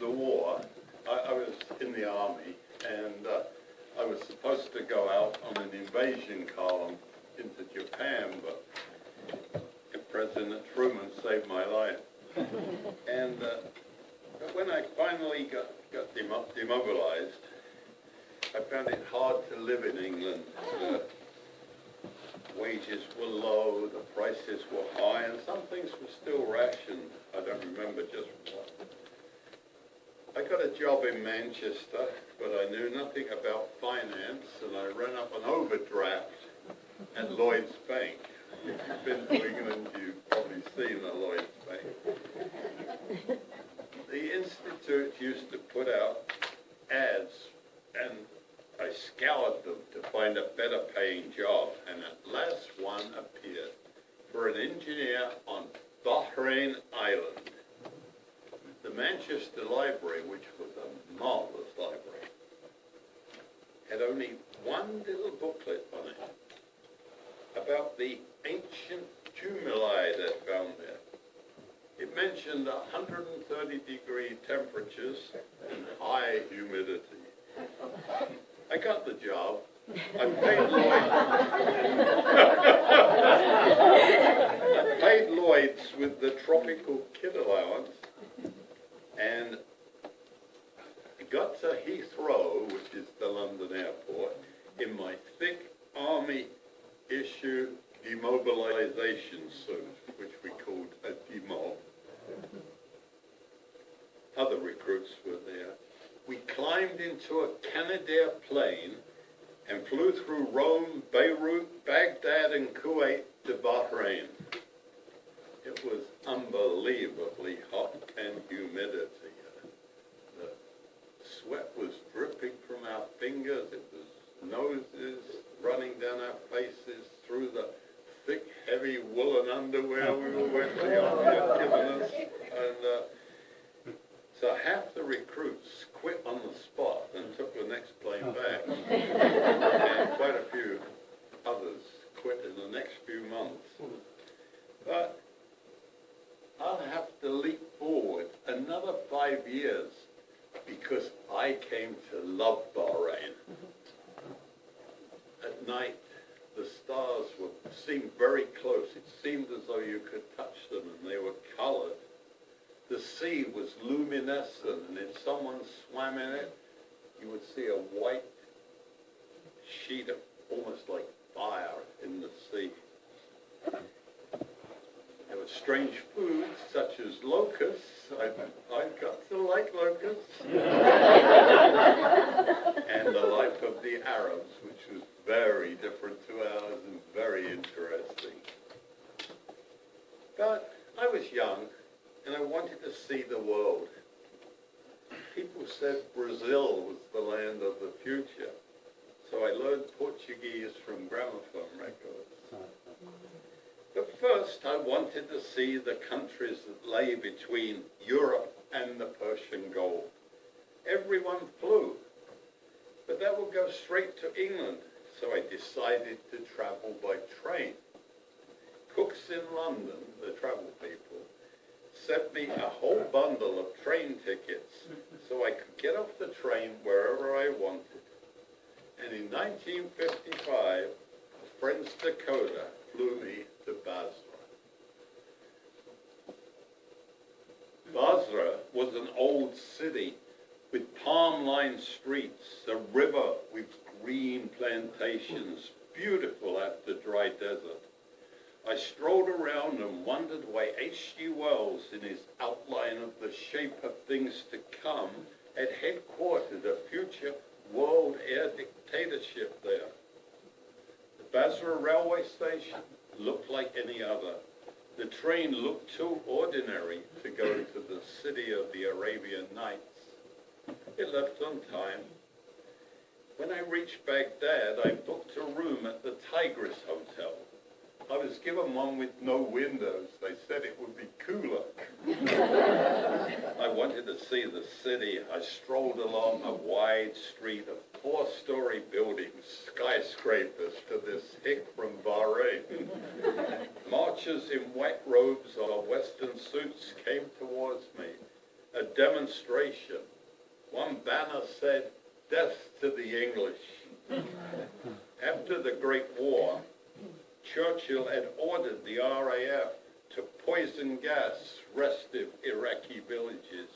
the war, I was in the army, and I was supposed to go out on an invasion column into Japan, but President Truman saved my life. And when I finally got demobilized, I found it hard to live in England. Wages were low, the prices were high, and some things were still rationed. I don't remember just what. I got a job in Manchester, but I knew nothing about finance, and I ran up an overdraft at Lloyd's Bank. If you've been to England, you've probably seen a Lloyd's Bank. The Institute used to put out ads, and I scoured them to find a better paying job, and at last one appeared for an engineer on Bahrain Island. The Manchester Library, which was a marvelous library, had only one little booklet on it about the ancient tumuli they found there. It mentioned 130-degree temperatures and high humidity. I got the job. I paid Lloyd's with the tropical kid allowance, and I got to Heathrow, which is the London airport, in my thick army issue demobilization suit, which we called a demob. Other recruits were there. We climbed into a Canadair plane and flew through Rome, Beirut, Baghdad, and Kuwait to Bahrain. It was unbelievably hot and humidity. The sweat was dripping from our fingers. It was noses running down our faces through the thick, heavy woolen underwear we were wearing, the army had given us. And so half the recruits quit on the spot and took the next plane back. And quite a few others quit in the next few months. But I'll have to leap forward another 5 years because I came to love Bahrain. At night, the stars seemed very close. It seemed as though you could touch them, and they were colored. The sea was luminescent, and if someone swam in it, you would see a white sheet of almost like fire in the sea. There were strange foods, such as locusts. I got to like locusts. And the life of the Arabs, which was very different to ours and very interesting. But I was young, and I wanted to see the world. People said Brazil was the land of the future, so I learned Portuguese from gramophone records. But first, I wanted to see the countries that lay between Europe and the Persian Gulf. Everyone flew, but that would go straight to England, so I decided to travel by train. Cooks in London, the travel people, sent me a whole bundle of train tickets so I could get off the train wherever I wanted. And in 1955, a friend's Dakota flew me to Basra. Basra was an old city with palm-lined streets, a river with green plantations, beautiful after dry desert. I strolled around and wondered why H.G. Wells, in his outline of the shape of things to come, had headquartered a future world air dictatorship there. The Basra railway station looked like any other. The train looked too ordinary to go to the city of the Arabian Nights. It left on time. When I reached Baghdad, I booked a room at the Tigris Hotel. I was given one with no windows. They said it would be cooler. I wanted to see the city. I strolled along a wide street of 4-story buildings, skyscrapers, to this hick from Bahrain. Marchers in white robes or Western suits came towards me. A demonstration. One banner said, "Death to the English." After the Great War, Churchill had ordered the RAF to poison gas restive Iraqi villages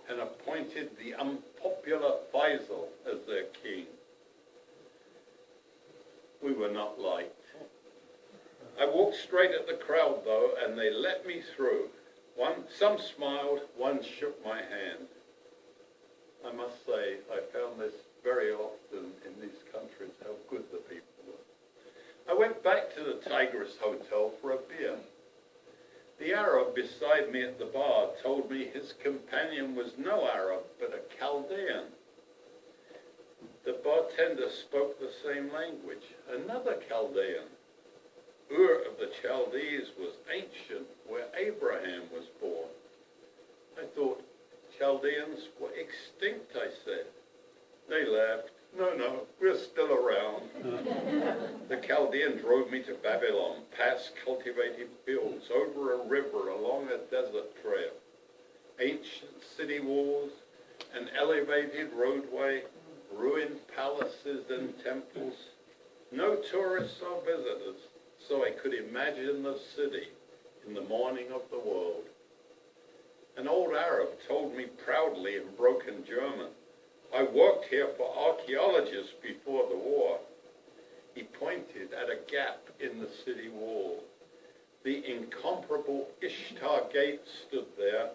and appointed the unpopular Faisal as their king. We were not liked. I walked straight at the crowd, though, and they let me through. Some smiled, one shook my hand. I must say, I found this very often in these countries, how good the people were. I went back to the Tigris Hotel for a beer. The Arab beside me at the bar told me his companion was no Arab, but a Chaldean. The bartender spoke the same language, another Chaldean. Ur of the Chaldees was ancient, where Abraham was born. I thought, Chaldeans were extinct, I said. They laughed. No, we're still around. The Chaldean drove me to Babylon, past cultivated fields, over a river, along a desert trail. Ancient city walls, an elevated roadway, ruined palaces and temples. No tourists or visitors, so I could imagine the city in the morning of the world. An old Arab told me proudly in broken German, "I worked here for archaeologists before the war." He pointed at a gap in the city wall. The incomparable Ishtar Gate stood there.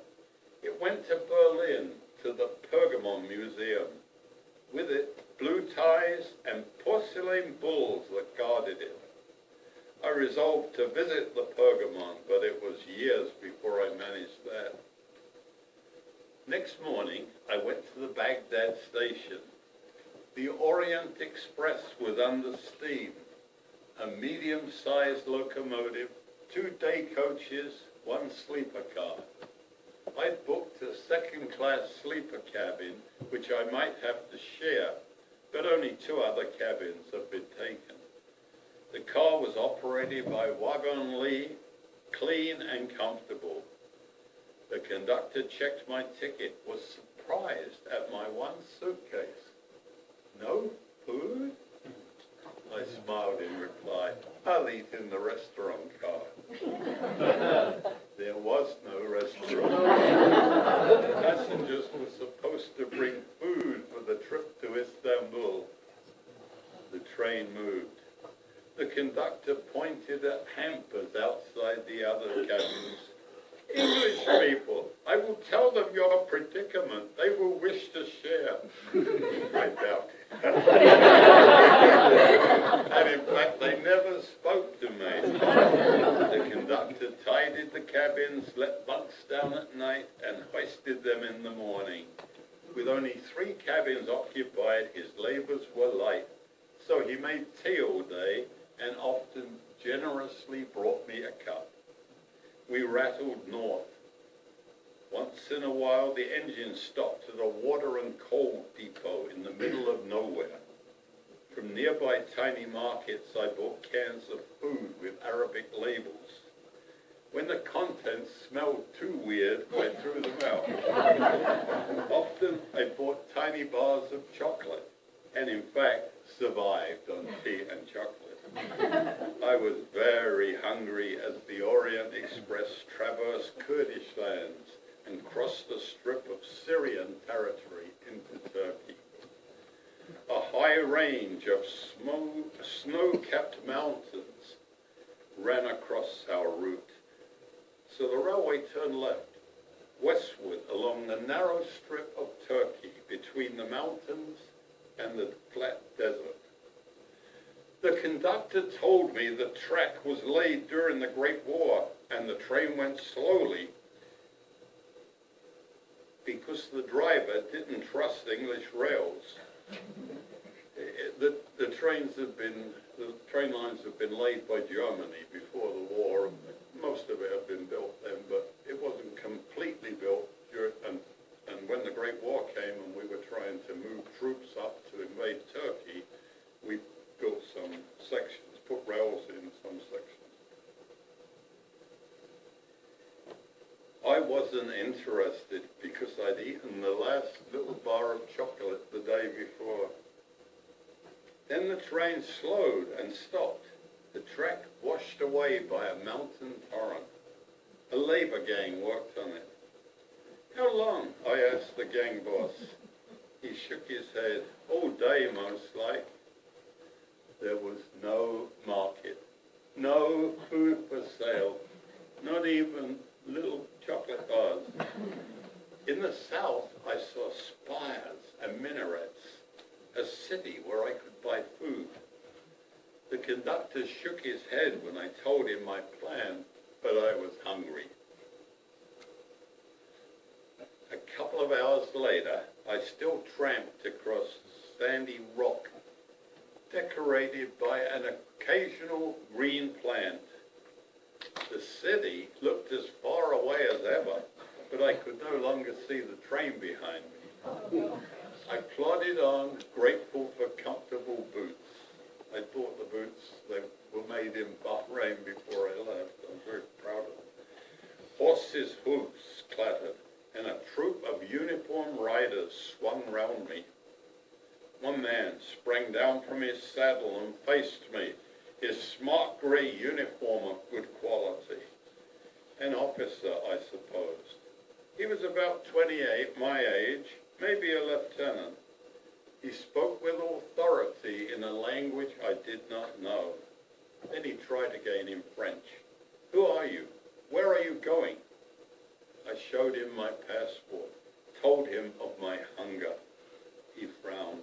It went to Berlin, to the Perkins Museum. With it, blue ties and porcelain bulls that guarded it. I resolved to visit the Pergamon, but it was years before I managed that. Next morning, I went to the Baghdad station. The Orient Express was under steam. A medium-sized locomotive, 2 day coaches, 1 sleeper car. I booked a second-class sleeper cabin, which I might have to share, but only 2 other cabins have been taken. The car was operated by Wagon Lee, clean and comfortable. The conductor checked my ticket, was surprised at my 1 suitcase. "No food?" I smiled in reply. "I'll eat in the restaurant car." There was no restaurant. The passengers were supposed to bring food for the trip to Istanbul. The train moved. The conductor pointed at hampers outside the other cabins. "English people, I will tell them your predicament. They will wish to share." I doubt it. And in fact, they never spoke to me. The conductor tidied the cabins, let bunks down at night, and hoisted them in the morning. With only 3 cabins occupied, his labors were light. So he made tea all day and often generously brought me a cup. We rattled north. Once in a while, the engine stopped at a water and coal depot in the middle of nowhere. From nearby tiny markets, I bought cans of food with Arabic labels. When the contents smelled too weird, I threw them out. Often, I bought tiny bars of chocolate, and in fact, survived on tea and chocolate. I was very hungry as the Orient Express traversed Kurdish lands and crossed a strip of Syrian territory into Turkey. A high range of snow-capped mountains ran across our route. So the railway turned left, westward along the narrow strip of Turkey between the mountains and the flat desert. The conductor told me the track was laid during the Great War and the train went slowly because the driver didn't trust English rails. The train lines have been laid by Germany before the war. Most of it had been built then, but it wasn't completely built. And when the Great War came and we were trying to move troops up to invade Turkey, we built some sections, put rails in some sections. I wasn't interested because I'd eaten the last little bar of chocolate the day before. Then the train slowed and stopped, the track washed away by a mountain torrent. A labor gang worked on it. How long? I asked the gang boss. He shook his head. All day, most like. There was no market, no food for sale, not even little chocolate bars. In the south, I saw spires and minarets, a city where I could buy food. The conductor shook his head when I told him my plan, but I was hungry. A couple of hours later, I still tramped across sandy rock, decorated by an occasional green plant. The city looked as far away as ever, but I could no longer see the train behind me. I plodded on, grateful for comfortable boots. I bought the boots. They were made in Bahrain before I left. I'm very proud of them. Horses' hooves clattered, and a troop of uniformed riders swung round me. One man sprang down from his saddle and faced me, his smart grey uniform of good quality. An officer, I supposed. He was about 28, my age, maybe a lieutenant. He spoke with authority in a language I did not know. Then he tried again in French. Who are you? Where are you going? I showed him my passport, told him of my hunger. He frowned.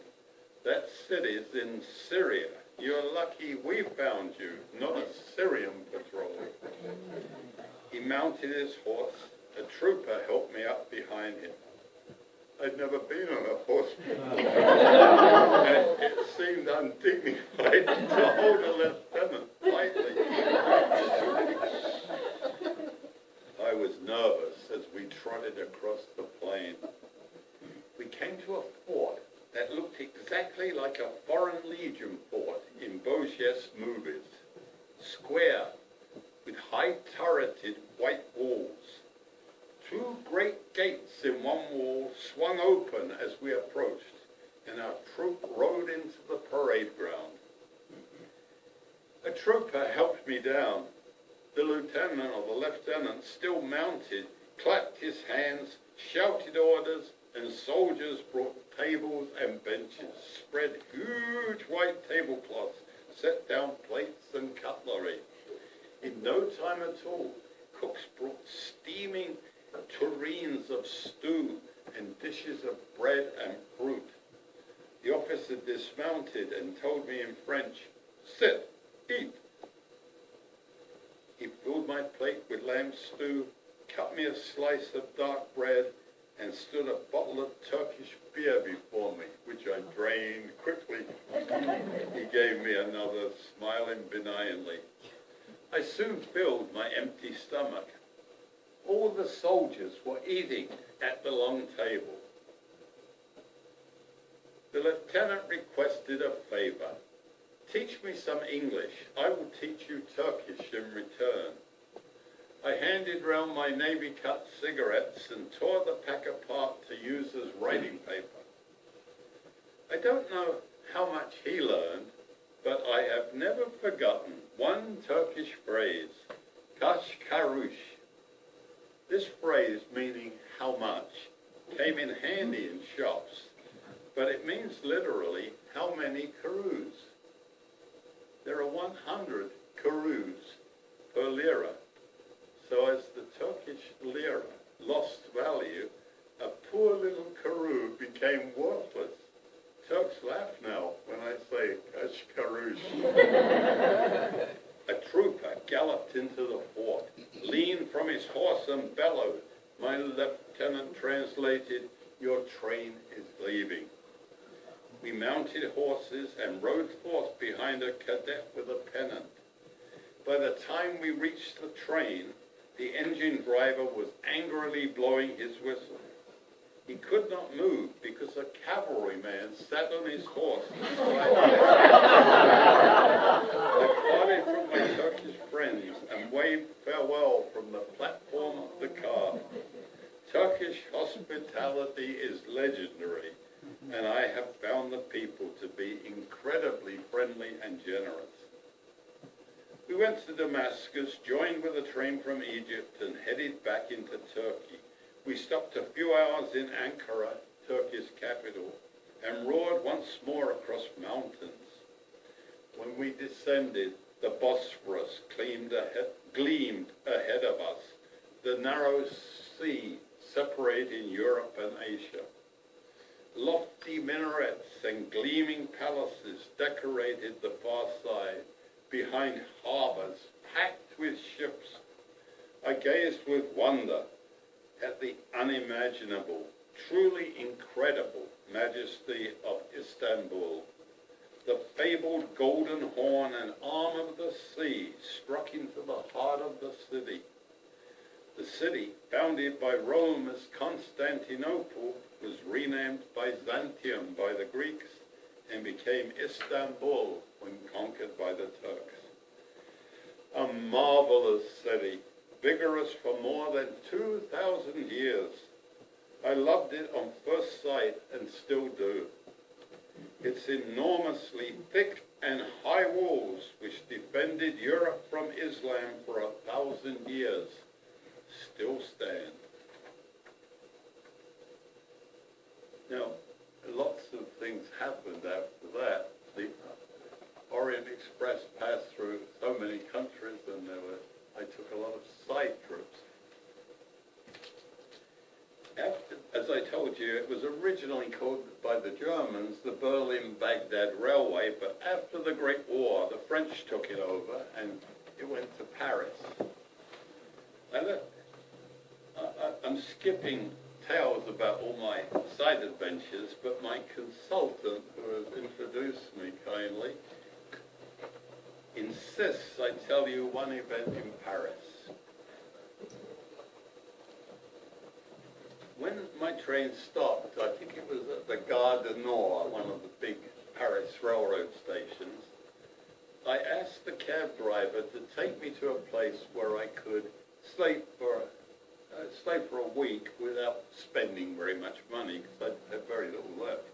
That city's in Syria. You're lucky we found you, not a Syrian patrol. He mounted his horse. A trooper helped me up behind him. I'd never been on a horse before. And it seemed undignified to hold a lieutenant lightly. I was nervous as we trotted across the plain. We came to a fort that looked exactly like a Foreign Legion fort in Beauchef's movies. Square, with high turreted white walls. Two great gates in one wall swung open as we approached, and our troop rode into the parade ground. A trooper helped me down. The lieutenant or the lieutenant, still mounted, clapped his hands, shouted orders, and soldiers brought tables and benches, spread huge white tablecloths, set down plates and cutlery. In no time at all, cooks brought steaming tureens of stew and dishes of bread and fruit. The officer dismounted and told me in French, "Sit, eat." He filled my plate with lamb stew, cut me a slice of dark bread, and stood a bottle of Turkish beer before me, which I drained quickly. He gave me another, smiling benignly. I soon filled my empty stomach. All the soldiers were eating at the long table. The lieutenant requested a favor. Teach me some English. I will teach you Turkish in return. I handed round my navy-cut cigarettes and tore the pack apart to use as writing paper. I don't know how much he learned, but I have never forgotten one Turkish phrase, kaç karuş. This phrase, meaning how much, came in handy in shops, but it means literally how many karus. There are 100 karus per lira. So as the Turkish lira lost value, a poor little karu became worthless. Turks laugh now when I say kaç karuş. A trooper galloped into the fort, leaned from his horse and bellowed. My lieutenant translated, "Your train is leaving." We mounted horses and rode forth behind a cadet with a pennant. By the time we reached the train, the engine driver was angrily blowing his whistle. He could not move because a cavalryman sat on his horse beside him. I parted from my Turkish friends and waved farewell from the platform of the car. Turkish hospitality is legendary, and I have found the people to be incredibly friendly and generous. We went to Damascus, joined with a train from Egypt, and headed back into Turkey. We stopped a few hours in Ankara, Turkey's capital, and roared once more across mountains. When we descended, the Bosphorus gleamed ahead of us, the narrow sea separating Europe and Asia. Lofty minarets and gleaming palaces decorated the far side, behind harbors packed with ships. I gazed with wonder at the unimaginable, truly incredible majesty of Istanbul. The fabled golden horn and arm of the sea struck into the heart of the city. The city, founded by Rome as Constantinople, was renamed Byzantium by the Greeks and became Istanbul when conquered by the Turks. A marvelous city, vigorous for more than 2,000 years. I loved it on first sight and still do. Its enormously thick and high walls, which defended Europe from Islam for 1,000 years, still stand. Now, lots of things happened after that. The Orient Express passed through so many countries, and I took a lot of side trips. As I told you, it was originally called by the Germans the Berlin-Baghdad Railway, but after the Great War, the French took it over, and it went to Paris. I'm skipping tales about all my side adventures, but my consultant, who has introduced me kindly, insists I tell you one event in Paris. When my train stopped, I think it was at the Gare du Nord, one of the big Paris railroad stations, I asked the cab driver to take me to a place where I could stay for a week without spending very much money, because I had very little left.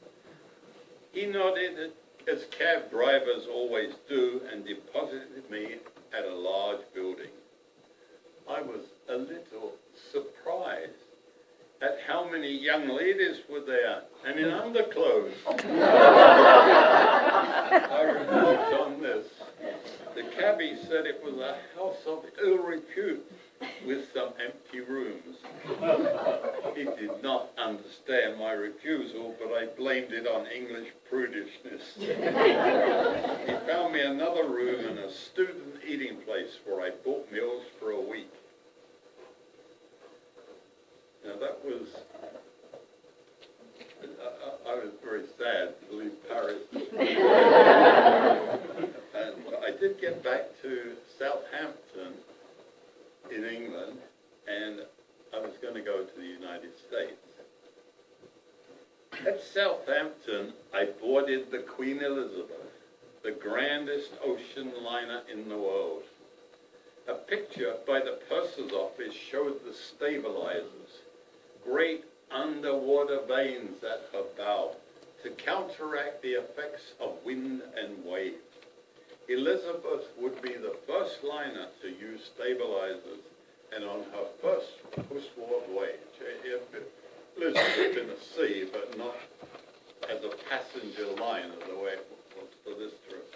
He nodded, as cab drivers always do, and deposited me at a large building. I was a little surprised at how many young ladies were there, and in underclothes. I remarked on this. The cabbie said it was a house of ill repute with some empty rooms. He did not understand my refusal, but I blamed it on English prudishness. He found me another room in a student eating place where I bought meals for a week. Now that was, I was very sad to leave Paris. And I did get back to Southampton in England, and I was going to go to the United States. At Southampton, I boarded the Queen Elizabeth, the grandest ocean liner in the world. A picture by the purser's office showed the stabilizers, great underwater vanes at her bow to counteract the effects of wind and wave. Elizabeth would be the first liner to use stabilizers, and on her first post-war voyage, Elizabeth in the sea, but not as a passenger liner the way it was for this trip.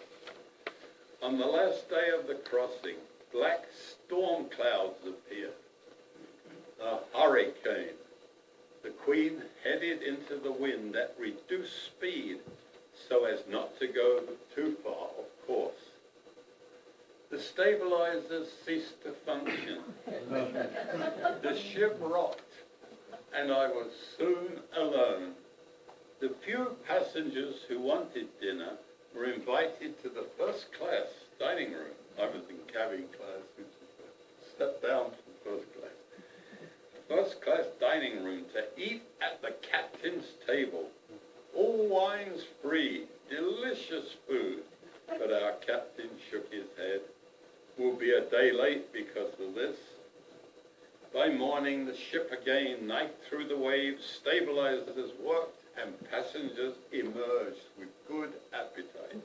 On the last day of the crossing, black storm clouds appeared. A hurricane. The Queen headed into the wind at reduced speed so as not to go too far, of course. The stabilizers ceased to function. The ship rocked, and I was soon alone. The few passengers who wanted dinner were invited to the first class dining room. I was in cabin class, which is a step down from first class. First class dining room to eat at the captain's table. All wines free, delicious food. But our captain shook his head. We'll be a day late because of this. By morning, the ship again knifed through the waves, stabilizers worked, and passengers emerged with good appetite.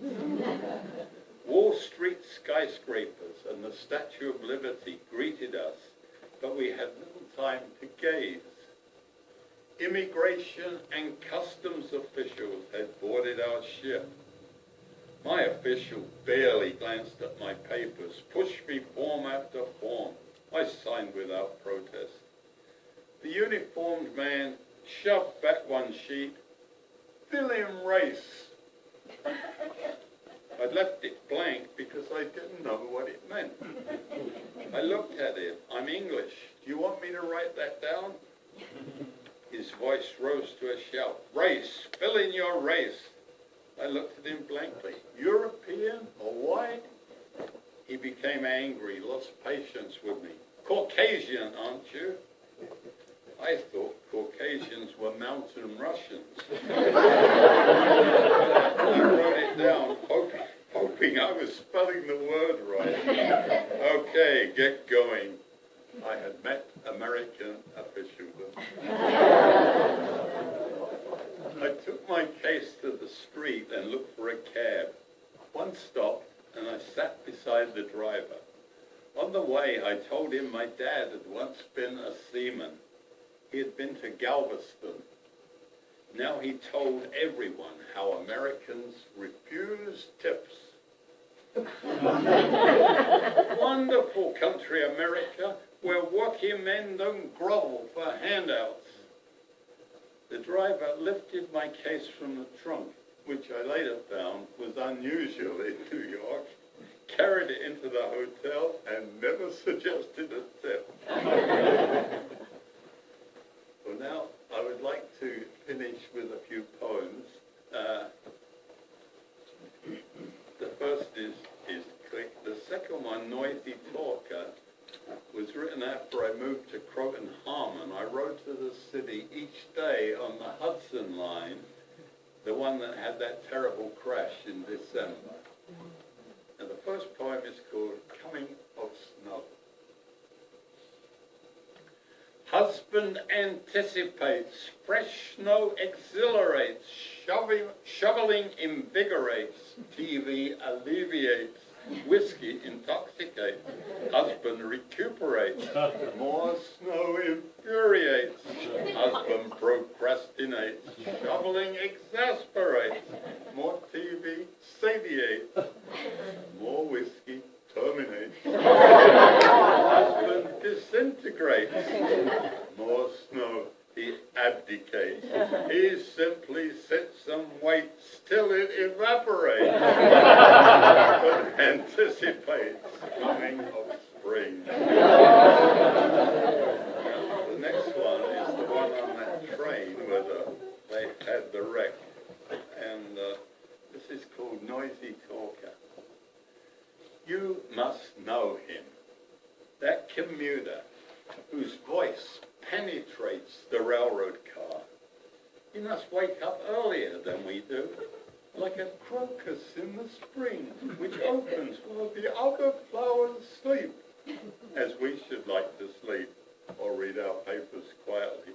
Wall Street skyscrapers and the Statue of Liberty greeted us, but we had little time to gaze. Immigration and customs officials had boarded our ship. My official barely glanced at my papers, pushed me form after form. I signed without protest. The uniformed man shoved back one sheet, fill in race. I left it blank because I didn't know what it meant. I looked at him. I'm English. Do you want me to write that down? His voice rose to a shout. Race, fill in your race. I looked at him blankly. European or white? He became angry, lost patience with me. Caucasian, aren't you? I thought Caucasians were mountain Russians. I wrote it down, hoping I was spelling the word right. Okay, get going. I had met American officialdom. I took my case to the street and looked for a cab. One stopped, and I sat beside the driver. On the way, I told him my dad had once been a seaman. He had been to Galveston. Now he told everyone how Americans refuse tips. Wonderful country, America, where working men don't grovel for handouts. The driver lifted my case from the trunk, which I later found was unusual in New York, carried it into the hotel, and never suggested a tip. Well, now I would like to finish with a few poems. The first is quick. The second one, Noisy Talker, was written after I moved to Croton Harmon. I rode to the city each day on the Hudson line, the one that had that terrible crash in December. And the first poem is called Coming of Snow. Husband anticipates, fresh snow exhilarates, shoveling invigorates, TV alleviates, whiskey intoxicates, husband recuperates, more snow infuriates, husband procrastinates, shoveling exasperates, more TV satiates, more whiskey terminates, husband disintegrates, more snow he abdicates, he simply sits and waits till it evaporates, but anticipates coming of spring. The next one is the one on that train where they had the wreck, and this is called Noisy Talker. You must know him, that commuter whose voice penetrates the railroad car. He must wake up earlier than we do, like a crocus in the spring, which opens while the other flowers sleep, as we should like to sleep or read our papers quietly.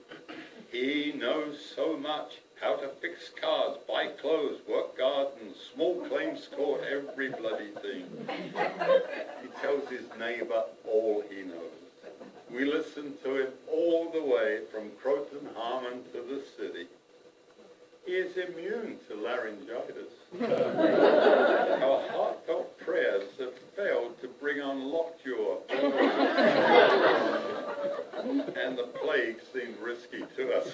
He knows so much, how to fix cars, buy clothes, work gardens, small claims court, every bloody thing. He tells his neighbor all he knows. We listen to him all the way from Croton Harmon to the city. He is immune to laryngitis. Our heartfelt prayers have failed to bring on lockjaw. And the plague seemed risky to us.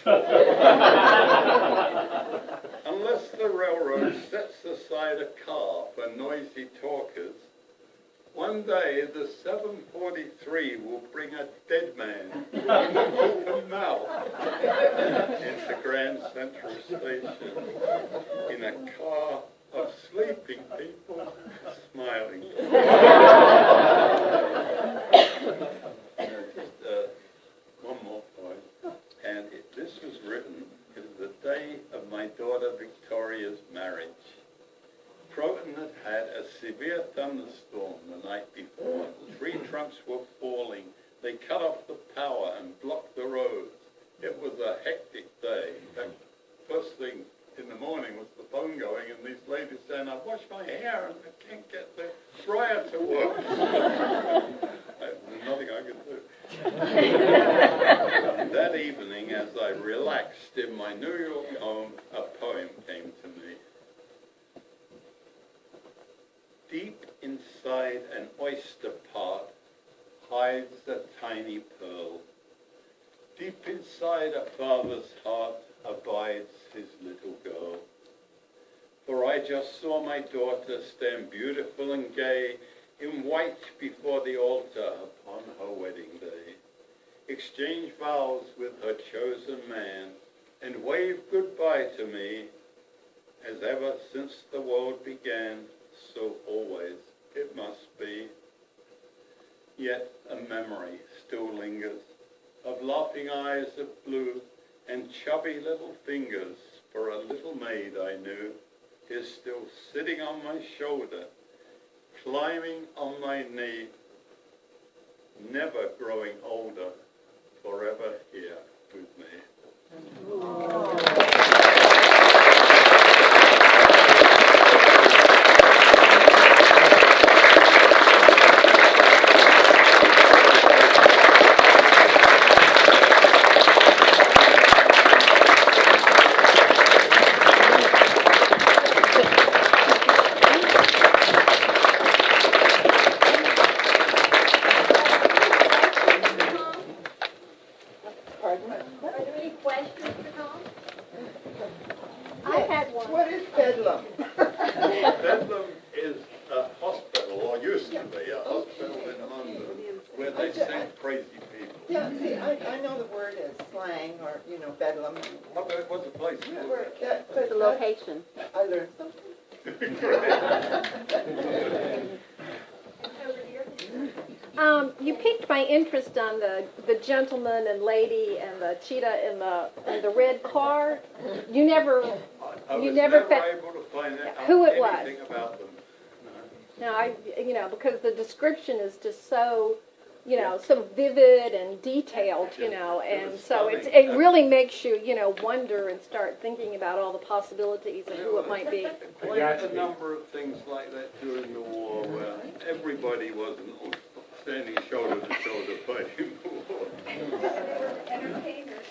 Unless the railroad sets aside a car for noisy talkers, one day the 743 will bring a dead man with an open mouth into Grand Central Station in a car of sleeping people smiling. One more point. And this was written, it was the day of my daughter Victoria's marriage. Croton had had a severe thunderstorm the night before. Tree trunks were falling. They cut off the power evening, as I relaxed in my New York home, a poem came to me. Deep inside an oyster pot hides a tiny pearl. Deep inside a father's heart abides his little girl. For I just saw my daughter stand beautiful and gay in white before the altar upon her wedding day, exchange vows with her chosen man, and wave goodbye to me, as ever since the world began, so always it must be. Yet a memory still lingers of laughing eyes of blue and chubby little fingers, for a little maid I knew is still sitting on my shoulder, climbing on my knee, never growing older, forever here with me. Bedlam is a hospital, or used to be a hospital in London, where they send crazy people. Yeah, see, I know the word is slang, or, bedlam. What's the place? But the location. I learned something. You piqued my interest on the gentleman and lady and the cheetah in the red car. You never I was never able to find out who it anything was. about them. No, because the description is just so, so vivid and detailed, and so it really makes you, wonder and start thinking about all the possibilities and who it might be. Quite a number of things like that during the war, where everybody wasn't standing shoulder to shoulder fighting the war. Entertainers.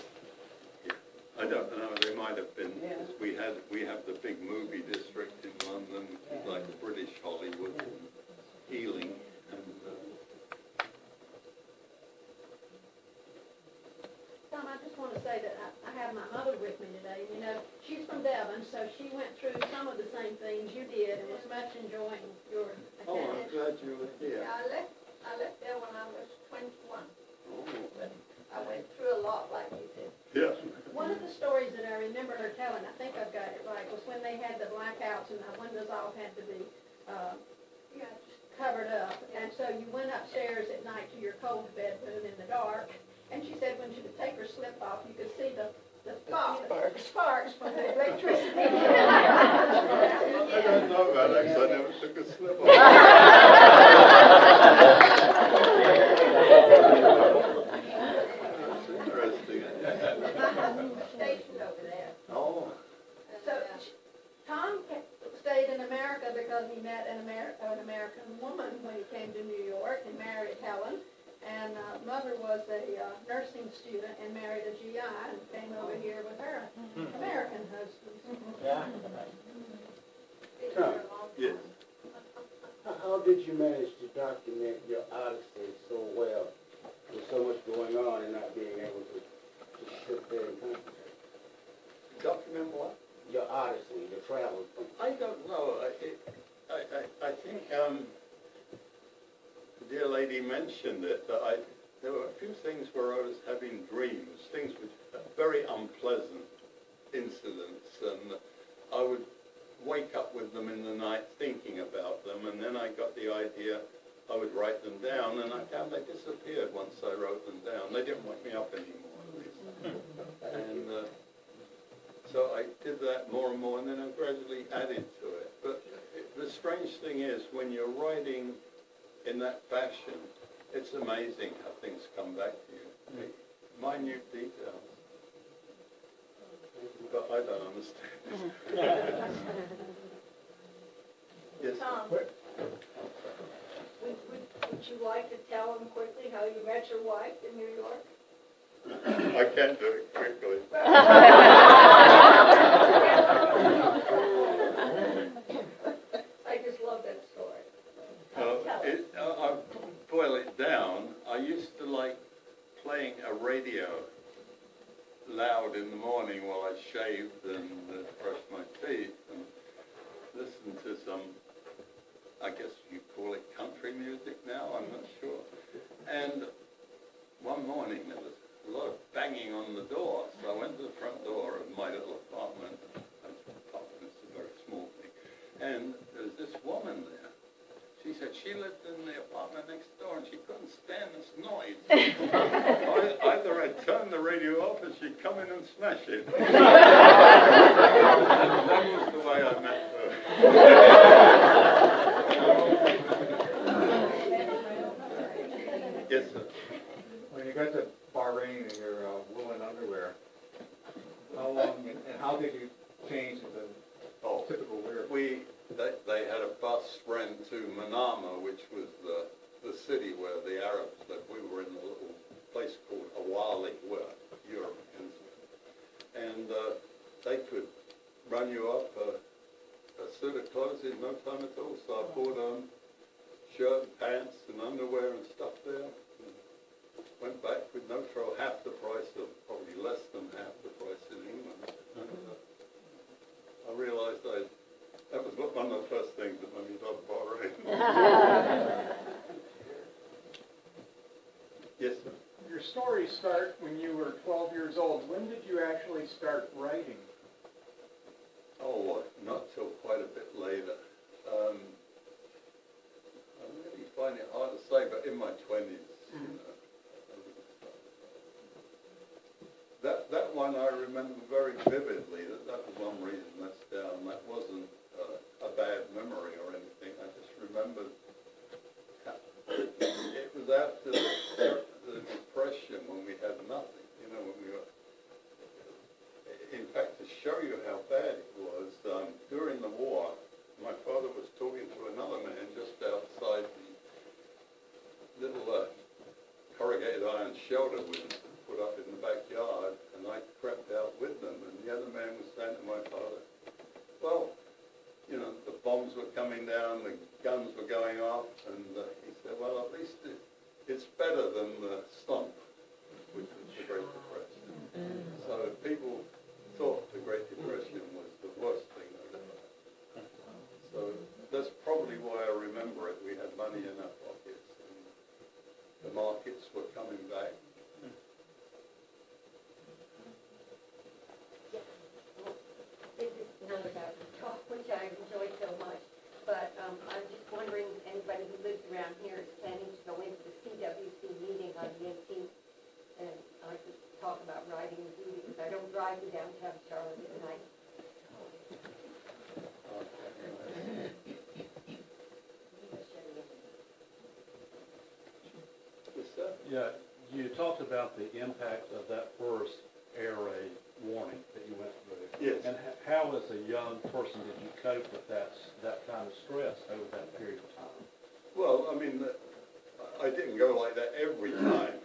I don't know, they might have been, we have the big movie district in London, which is like the British Hollywood, and Ealing, and Tom, I just want to say that I have my mother with me today. She's from Devon, so she went through some of the same things you did and was much enjoying your oh, I'm attendance. glad you were here. Yeah, I left there when I was 21. Oh. I went through a lot like you did. Yeah. One of the stories that I remember her telling, I think I've got it right, was when they had the blackouts and the windows all had to be covered up. And so you went upstairs at night to your cold bedroom in the dark. And she said when she would take her slip off, you could see the sparks from the electricity. I don't know about that because I never took a slip off. That's interesting. Stationed over there. Oh. So Tom stayed in America because he met an American woman when he came to New York and married Helen. And mother was a nursing student and married a GI and came over here with her American husband. Yeah. Been here a long Yes. time. How did you manage to document your odyssey so well, with so much going on and not being able to sit there and concentrate? Document what? Your odyssey, your travels from... I don't know. I think the dear lady mentioned it, that there were a few things where I was having dreams, things which very unpleasant incidents, and I would wake up with them in the night thinking about them, and then I got the idea I would write them down, and I found they disappeared once I wrote them down. They didn't wake me up anymore, at least. And so I did that more and more, and then I gradually added to it. But the strange thing is, when you're writing in that fashion, it's amazing how things come back to you. Minute details. But I don't understand. Yes. Tom, would you like to tell them quickly how you met your wife in New York? I can't do it quickly. I just love that story. I'll boil it down. I used to like playing a radio loud in the morning while I shaved and brushed my teeth and listened to some, I guess you call it country music now, I'm not sure. And one morning there was a lot of banging on the door, so I went to the front door of my little apartment. Apartment's a very small thing. And there was this woman there. She said she lived in the apartment next door and she couldn't stand this noise. Either I'd turn the radio off or she'd come in and smash it. That was the way I met her. Yes, sir. When you got to Bahrain in your woolen underwear, how long and how did you change into typical wear? They had a bus rent to Manama, which was the city where the Arabs lived. We were in a little place called Awali, where Europeans were. And they could run you up a suit of clothes in no time at all. So I bought shirt and pants and underwear and stuff there. And went back with no trouble, half the price of, probably less than half the price in England. And I realized that was one of the first things that made me love Bahrain. Yes, sir. Your stories start when you were 12 years old. When did you actually start writing? Oh, not till quite a bit later. I really find it hard to say, but in my 20s. That one I remember very vividly. That was one reason that's down. That wasn't a bad memory or anything. I just remembered it was after the Depression when we had nothing. You know, when we were. In fact, to show you how bad it was, during the war, my father was talking to another man just outside the little corrugated iron shelter we put up in the backyard, and I crept out with them, and the other man was saying to my father, well, you know, the bombs were coming down, the guns were going off, and he said, well, at least it's better than the slump, which was the Great Depression. So people thought the Great Depression was the worst thing that ever happened. So that's probably why I remember it. We had money in our pockets, and the markets were coming back. This is not about the talk, which I enjoy so much, but I'm just wondering, anybody who lives around here is planning to go into the CWC meeting on the 18th, and I could talk about riding with you because I don't drive to downtown Charlotte at night. Yeah, you talked about the impact of that first air raid warning that you went through. Yes. And how, as a young person, did you cope with that kind of stress over that period of time? Well, I mean, I didn't go like that every time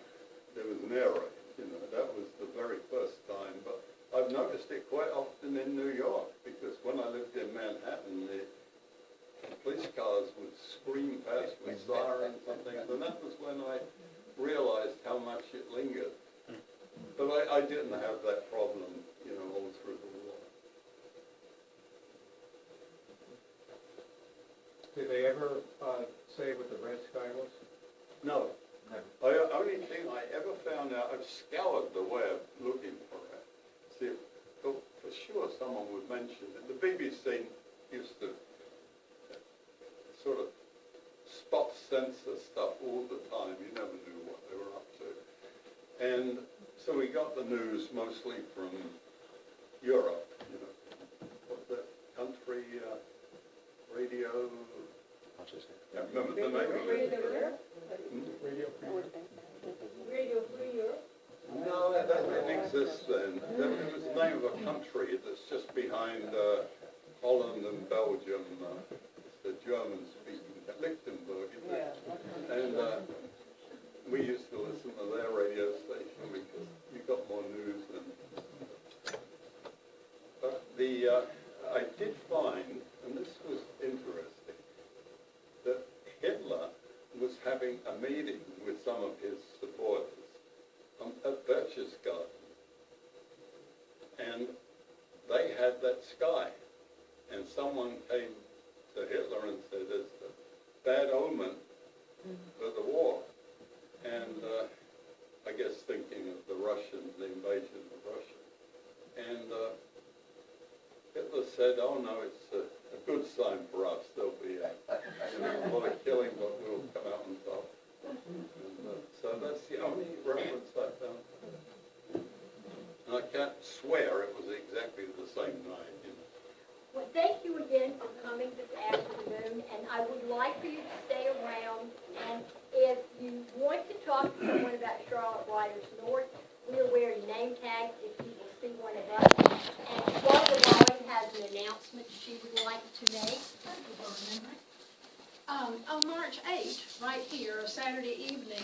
there was an air raid. You know, that was the very first time. But I've noticed it quite often in New York, because when I lived in Manhattan, the police cars would scream past with sirens and things, and that was when I realized how much it lingered. But I didn't have that problem, you know, all through the war. Did they ever say what the red sky was? No. Never. The only thing I ever found out, I've scoured the web looking for it. See, for sure someone would mention it. The BBC used to sort of spot censor stuff all the time. You never knew what they were up to. And so we got the news mostly from Europe, you know. What's that country radio? I can't remember the name of it. Radio Radio Free Europe? No, that didn't exist then. It was the name of a country that's just behind Holland and Belgium. It's the German-speaking, Lichtenberg, isn't it? And we used to listen to their radio station because you got more I did find, and this was interesting, that Hitler was having a meeting with some of his supporters at Berchtesgaden. And they had that sky. And someone came to Hitler and said, it's a bad omen for the war. And I guess thinking of the Russians, the invasion of Russia. And Hitler said, oh no, it's a good sign for us. There'll be a lot of killing, but we'll come out on top. And, so that's the only reference I found. And I can't swear it was exactly the same night. You know. Well, thank you again for coming this afternoon, and I would like for you to stay around. And if you want to talk to someone about Charlotte Riders North, we are wearing name tags if you will see one of us. And Barbara Rowling has an announcement she would like to make. On March 8th, right here, Saturday evening,